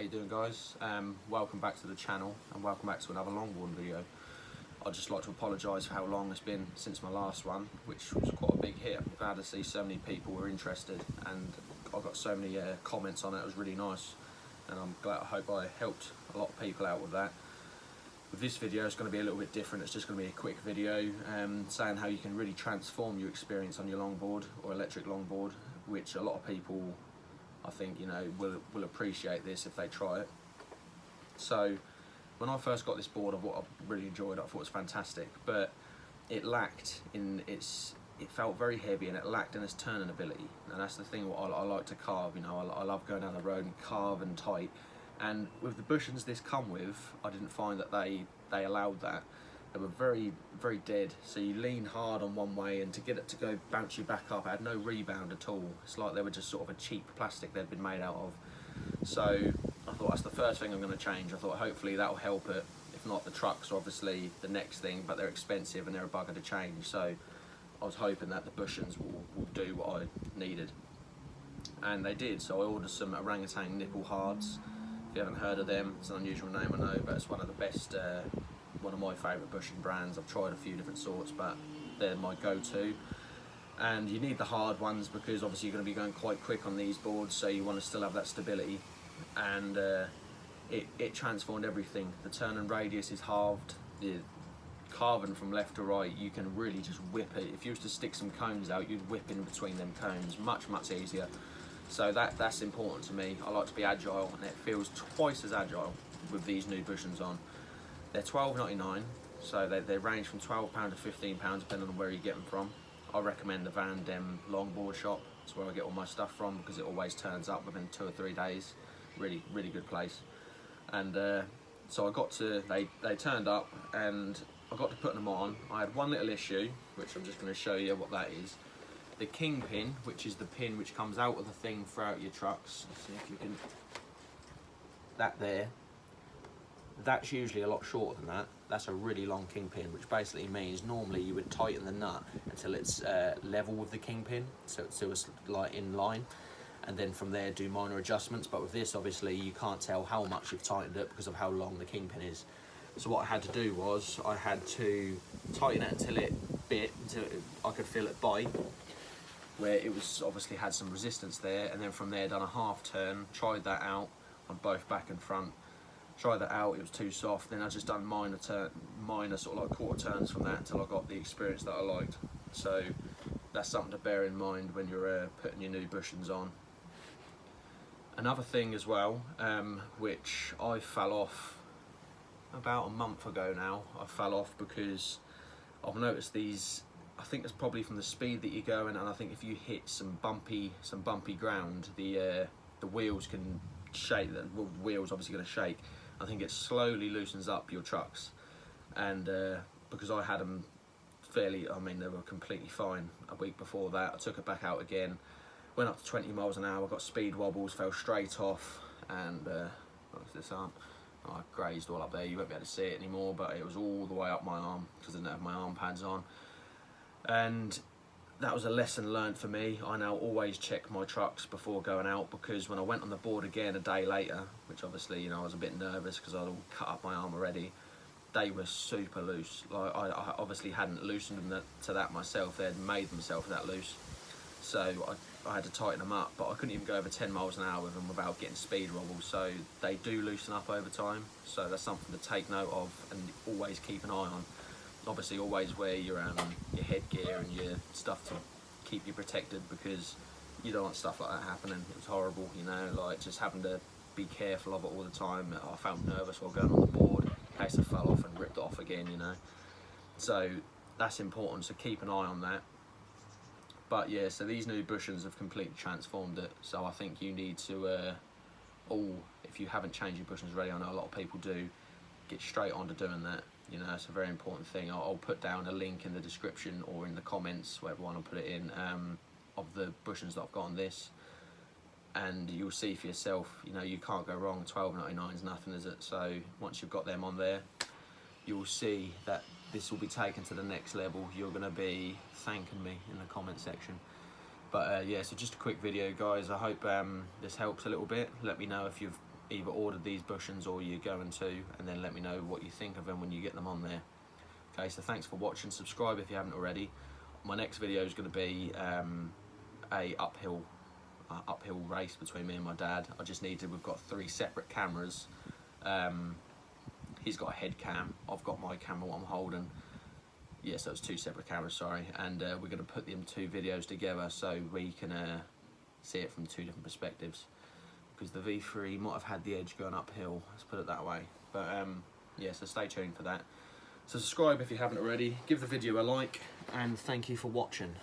How you doing, guys? Welcome back to the channel and welcome back to another longboarding video. I'd just like to apologise for how long it's been since my last one, which was quite a big hit. I'm glad to see so many people were interested and I got so many comments on it. It was really nice, and I'm glad. I hope I helped a lot of people out with that. With this video, it's going to be a little bit different. It's just going to be a quick video saying how you can really transform your experience on your longboard or electric longboard, which a lot of people, I think, will appreciate this if they try it. So when I first got this board, I really enjoyed it. I thought it was fantastic, but it lacked in its, it felt very heavy and it lacked in its turning ability. And that's the thing what I like to carve. I love going down the road and carve and tight. And with the bushings this come with, I didn't find that they allowed that. They were very, very dead. So you lean hard on one way, and to get it to go bounce you back up, it had no rebound at all. It's like they were just sort of a cheap plastic they'd been made out of. So I thought that's the first thing I'm going to change. I thought hopefully that'll help it. If not, the trucks are obviously the next thing, but they're expensive and they're a bugger to change. So I was hoping that the bushings will do what I needed. And they did. So I ordered some orangutan nipple hards. If you haven't heard of them, it's an unusual name, I know, but it's one of the best, one of my favourite bushing brands. I've tried a few different sorts, but they're my go-to. And you need the hard ones because obviously you're going to be going quite quick on these boards, so you want to still have that stability. And it transformed everything. The turning radius is halved. The carving from left to right, you can really just whip it. If you was to stick some cones out, you'd whip in between them cones much easier. So that's important to me. I like to be agile, and it feels twice as agile with these new bushings on. They're $12.99, so they range from £12 to £15 depending on where you get them from. I recommend the Van Dem Longboard Shop. That's where I get all my stuff from because it always turns up within 2 or 3 days. Really good place. And so I got to, they turned up and I got to putting them on. I had one little issue, which I'm just going to show you what that is. The king pin, which is the pin which comes out of the thing throughout your trucks. Let's see if you can, that there, that's usually a lot shorter than that. That's a really long king pin, which basically means normally you would tighten the nut until it's level with the king pin, so it's like in line, and then from there do minor adjustments. But with this, obviously you can't tell how much you've tightened it because of how long the king pin is. So what I had to do was I had to tighten it until it bit, until I could feel it bite, where it was obviously had some resistance there, and then from there done a half turn, tried that out on both back and front, tried that out, it was too soft, then I just done minor sort of like quarter turns from that until I got the experience that I liked. So that's something to bear in mind when you're putting your new bushings on. Another thing as well, which I fell off about a month ago now, I fell off because I've noticed these, I think it's probably from the speed that you're going, and I think if you hit some bumpy ground, the wheels can shake. The wheels obviously going to shake. I think it slowly loosens up your trucks, and because I had them fairly, I mean they were completely fine a week before that. I took it back out again, went up to 20 miles an hour, got speed wobbles, fell straight off, and what's this arm? Oh, I grazed all up there. You won't be able to see it anymore, but it was all the way up my arm because I didn't have my arm pads on. And that was a lesson learned for me. I now always check my trucks before going out, because when I went on the board again a day later, which obviously I was a bit nervous because I'd all cut up my arm already, they were super loose. Like I obviously hadn't loosened them to that myself. They had made themselves that loose, so I had to tighten them up, but I couldn't even go over 10 miles an hour with them without getting speed wobbles. So they do loosen up over time, so that's something to take note of and always keep an eye on. Obviously always wear your headgear and your stuff to keep you protected, because you don't want stuff like that happening. It was horrible, like just having to be careful of it all the time. I felt nervous while going on the board in case I fell off and ripped it off again, So that's important, so keep an eye on that. But yeah, so these new bushings have completely transformed it. So I think you need to, if you haven't changed your bushings already, I know a lot of people do, get straight on to doing that. It's a very important thing. I'll put down a link in the description or in the comments, wherever one will put it in, of the bushings that I've got on this, and you'll see for yourself. You can't go wrong. $12.99 is nothing, is it? So once you've got them on there, you'll see that this will be taken to the next level. You're going to be thanking me in the comment section. But yeah, so just a quick video, guys. I hope this helps a little bit. Let me know if you've either ordered these bushings or you're going to, and then let me know what you think of them when you get them on there. Okay, so thanks for watching. Subscribe if you haven't already. My next video is going to be a uphill race between me and my dad. We've got 3 separate cameras. He's got a head cam, I've got my camera what I'm holding. Yeah, so it's 2 separate cameras, sorry, and we're going to put them 2 videos together so we can see it from 2 different perspectives, because the V3 might have had the edge going uphill, let's put it that way. But yeah, so stay tuned for that. So subscribe if you haven't already, give the video a like, and thank you for watching.